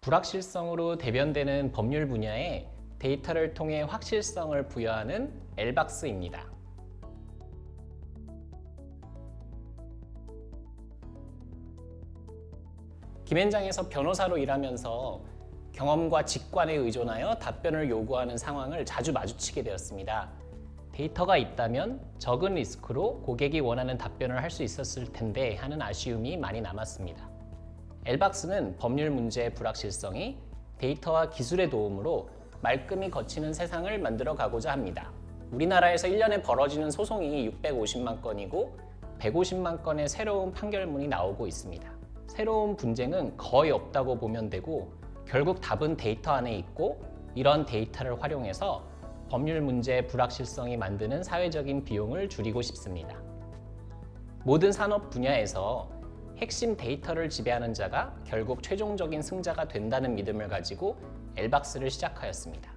불확실성으로 대변되는 법률 분야에 데이터를 통해 확실성을 부여하는 엘박스입니다. 김현장에서 변호사로 일하면서 경험과 직관에 의존하여 답변을 요구하는 상황을 자주 마주치게 되었습니다. 데이터가 있다면 적은 리스크로 고객이 원하는 답변을 할 수 있었을 텐데 하는 아쉬움이 많이 남았습니다. 엘박스는 법률 문제의 불확실성이 데이터와 기술의 도움으로 말끔히 거치는 세상을 만들어 가고자 합니다. 우리나라에서 1년에 벌어지는 소송이 650만 건이고 150만 건의 새로운 판결문이 나오고 있습니다. 새로운 분쟁은 거의 없다고 보면 되고 결국 답은 데이터 안에 있고 이런 데이터를 활용해서 법률 문제의 불확실성이 만드는 사회적인 비용을 줄이고 싶습니다. 모든 산업 분야에서 핵심 데이터를 지배하는 자가 결국 최종적인 승자가 된다는 믿음을 가지고 엘박스를 시작하였습니다.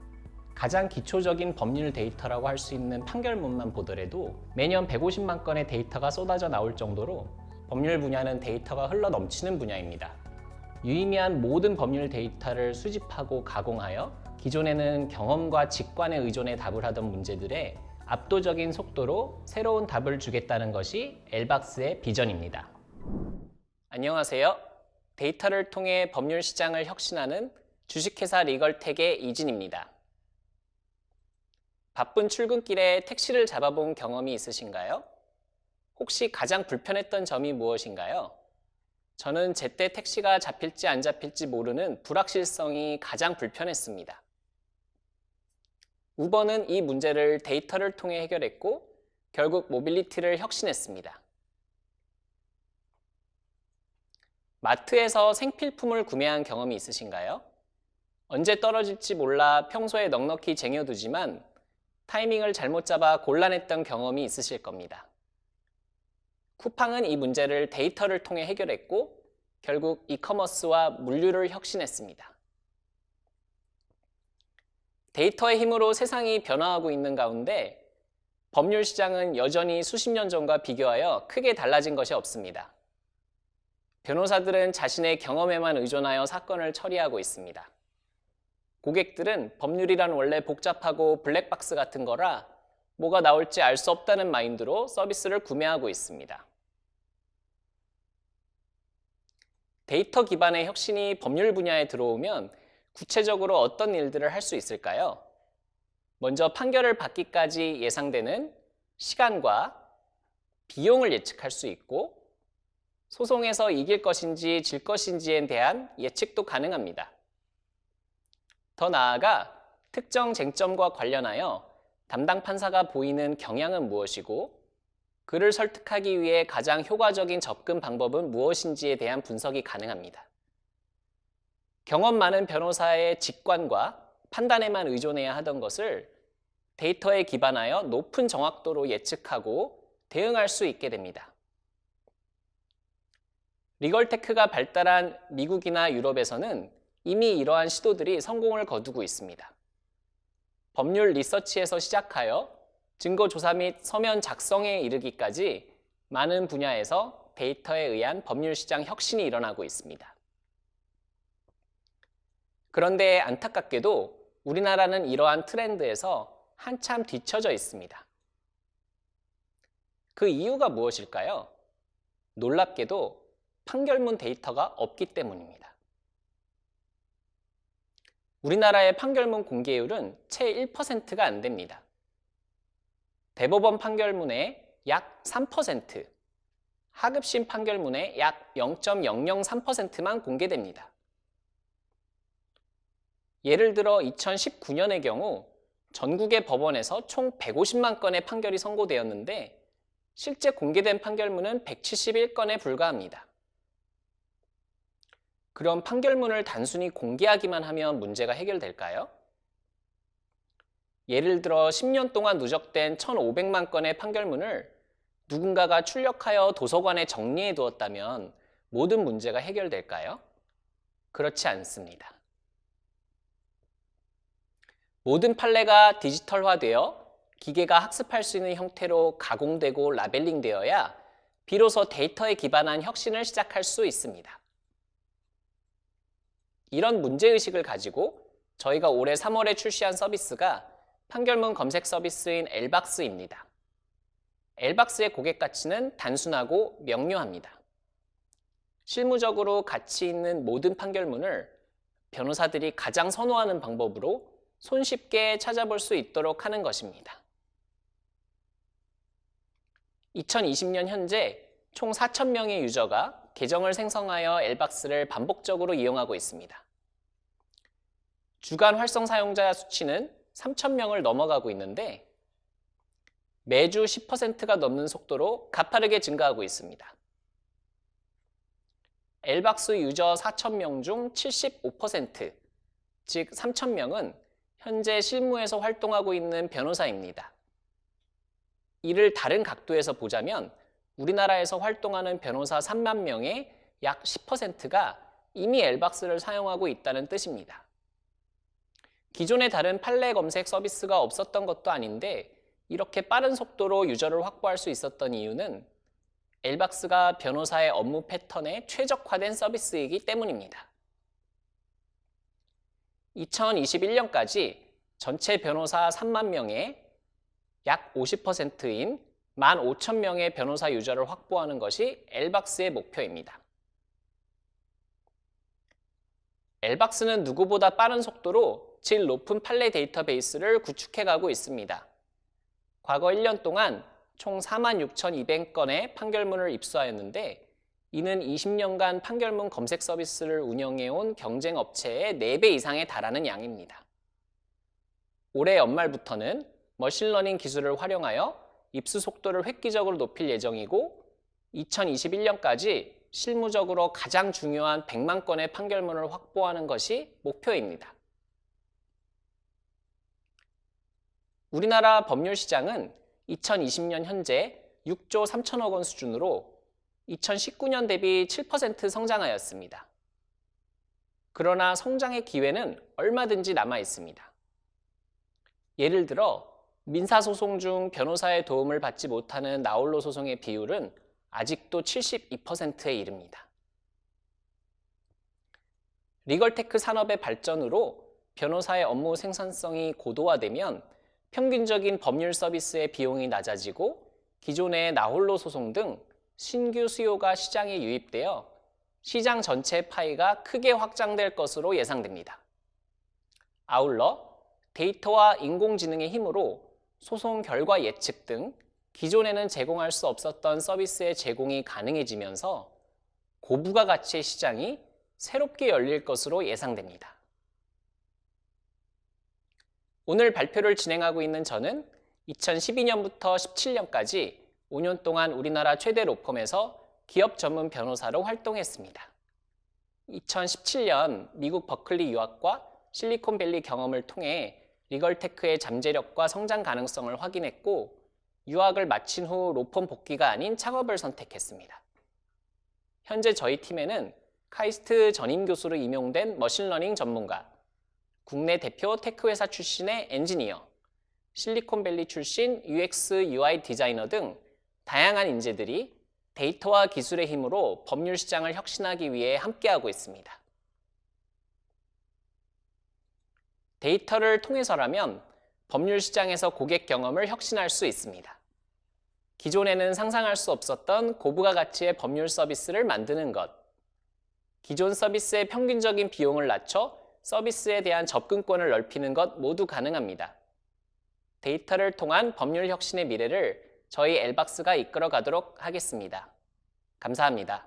가장 기초적인 법률 데이터라고 할 수 있는 판결문만 보더라도 매년 150만 건의 데이터가 쏟아져 나올 정도로 법률 분야는 데이터가 흘러 넘치는 분야입니다. 유의미한 모든 법률 데이터를 수집하고 가공하여 기존에는 경험과 직관에 의존해 답을 하던 문제들에 압도적인 속도로 새로운 답을 주겠다는 것이 엘박스의 비전입니다. 안녕하세요. 데이터를 통해 법률 시장을 혁신하는 주식회사 리걸텍의 이진입니다. 바쁜 출근길에 택시를 잡아본 경험이 있으신가요? 혹시 가장 불편했던 점이 무엇인가요? 저는 제때 택시가 잡힐지 안 잡힐지 모르는 불확실성이 가장 불편했습니다. 우버는 이 문제를 데이터를 통해 해결했고 결국 모빌리티를 혁신했습니다. 마트에서 생필품을 구매한 경험이 있으신가요? 언제 떨어질지 몰라 평소에 넉넉히 쟁여두지만 타이밍을 잘못 잡아 곤란했던 경험이 있으실 겁니다. 쿠팡은 이 문제를 데이터를 통해 해결했고 결국 이커머스와 물류를 혁신했습니다. 데이터의 힘으로 세상이 변화하고 있는 가운데 법률 시장은 여전히 수십 년 전과 비교하여 크게 달라진 것이 없습니다. 변호사들은 자신의 경험에만 의존하여 사건을 처리하고 있습니다. 고객들은 법률이란 원래 복잡하고 블랙박스 같은 거라 뭐가 나올지 알 수 없다는 마인드로 서비스를 구매하고 있습니다. 데이터 기반의 혁신이 법률 분야에 들어오면 구체적으로 어떤 일들을 할 수 있을까요? 먼저 판결을 받기까지 예상되는 시간과 비용을 예측할 수 있고 소송에서 이길 것인지 질 것인지에 대한 예측도 가능합니다. 더 나아가 특정 쟁점과 관련하여 담당 판사가 보이는 경향은 무엇이고 그를 설득하기 위해 가장 효과적인 접근 방법은 무엇인지에 대한 분석이 가능합니다. 경험 많은 변호사의 직관과 판단에만 의존해야 하던 것을 데이터에 기반하여 높은 정확도로 예측하고 대응할 수 있게 됩니다. 리걸테크가 발달한 미국이나 유럽에서는 이미 이러한 시도들이 성공을 거두고 있습니다. 법률 리서치에서 시작하여 증거조사 및 서면 작성에 이르기까지 많은 분야에서 데이터에 의한 법률 시장 혁신이 일어나고 있습니다. 그런데 안타깝게도 우리나라는 이러한 트렌드에서 한참 뒤처져 있습니다. 그 이유가 무엇일까요? 놀랍게도 판결문 데이터가 없기 때문입니다. 우리나라의 판결문 공개율은 채 1%가 안 됩니다. 대법원 판결문의 약 3%, 하급심 판결문의 약 0.003%만 공개됩니다. 예를 들어 2019년의 경우 전국의 법원에서 총 150만 건의 판결이 선고되었는데 실제 공개된 판결문은 171건에 불과합니다. 그럼 판결문을 단순히 공개하기만 하면 문제가 해결될까요? 예를 들어 10년 동안 누적된 1,500만 건의 판결문을 누군가가 출력하여 도서관에 정리해 두었다면 모든 문제가 해결될까요? 그렇지 않습니다. 모든 판례가 디지털화되어 기계가 학습할 수 있는 형태로 가공되고 라벨링되어야 비로소 데이터에 기반한 혁신을 시작할 수 있습니다. 이런 문제의식을 가지고 저희가 올해 3월에 출시한 서비스가 판결문 검색 서비스인 엘박스입니다. 엘박스의 고객 가치는 단순하고 명료합니다. 실무적으로 가치 있는 모든 판결문을 변호사들이 가장 선호하는 방법으로 손쉽게 찾아볼 수 있도록 하는 것입니다. 2020년 현재 총 4,000명의 유저가 계정을 생성하여 엘박스를 반복적으로 이용하고 있습니다. 주간 활성 사용자 수치는 3,000명을 넘어가고 있는데 매주 10%가 넘는 속도로 가파르게 증가하고 있습니다. 엘박스 유저 4,000명 중 75%, 즉 3,000명은 현재 실무에서 활동하고 있는 변호사입니다. 이를 다른 각도에서 보자면 우리나라에서 활동하는 변호사 3만 명의 약 10%가 이미 엘박스를 사용하고 있다는 뜻입니다. 기존에 다른 판례 검색 서비스가 없었던 것도 아닌데 이렇게 빠른 속도로 유저를 확보할 수 있었던 이유는 엘박스가 변호사의 업무 패턴에 최적화된 서비스이기 때문입니다. 2021년까지 전체 변호사 3만 명의 약 50%인 15,000명의 변호사 유저를 확보하는 것이 엘박스의 목표입니다. 엘박스는 누구보다 빠른 속도로 질 높은 판례 데이터베이스를 구축해가고 있습니다. 과거 1년 동안 총 46,200건의 판결문을 입수하였는데 이는 20년간 판결문 검색 서비스를 운영해온 경쟁 업체의 4배 이상에 달하는 양입니다. 올해 연말부터는 머신러닝 기술을 활용하여 입수 속도를 획기적으로 높일 예정이고 2021년까지 실무적으로 가장 중요한 100만 건의 판결문을 확보하는 것이 목표입니다. 우리나라 법률 시장은 2020년 현재 6조 3천억 원 수준으로 2019년 대비 7% 성장하였습니다. 그러나 성장의 기회는 얼마든지 남아 있습니다. 예를 들어 민사소송 중 변호사의 도움을 받지 못하는 나홀로 소송의 비율은 아직도 72%에 이릅니다. 리걸테크 산업의 발전으로 변호사의 업무 생산성이 고도화되면 평균적인 법률 서비스의 비용이 낮아지고 기존의 나홀로 소송 등 신규 수요가 시장에 유입되어 시장 전체 파이가 크게 확장될 것으로 예상됩니다. 아울러 데이터와 인공지능의 힘으로 소송 결과 예측 등 기존에는 제공할 수 없었던 서비스의 제공이 가능해지면서 고부가 가치의 시장이 새롭게 열릴 것으로 예상됩니다. 오늘 발표를 진행하고 있는 저는 2012년부터 17년까지 5년 동안 우리나라 최대 로펌에서 기업 전문 변호사로 활동했습니다. 2017년 미국 버클리 유학과 실리콘밸리 경험을 통해 리걸테크의 잠재력과 성장 가능성을 확인했고 유학을 마친 후 로펌 복귀가 아닌 창업을 선택했습니다. 현재 저희 팀에는 카이스트 전임 교수로 임용된 머신러닝 전문가, 국내 대표 테크 회사 출신의 엔지니어, 실리콘밸리 출신 UX, UI 디자이너 등 다양한 인재들이 데이터와 기술의 힘으로 법률 시장을 혁신하기 위해 함께하고 있습니다. 데이터를 통해서라면 법률 시장에서 고객 경험을 혁신할 수 있습니다. 기존에는 상상할 수 없었던 고부가 가치의 법률 서비스를 만드는 것, 기존 서비스의 평균적인 비용을 낮춰 서비스에 대한 접근권을 넓히는 것 모두 가능합니다. 데이터를 통한 법률 혁신의 미래를 저희 엘박스가 이끌어 가도록 하겠습니다. 감사합니다.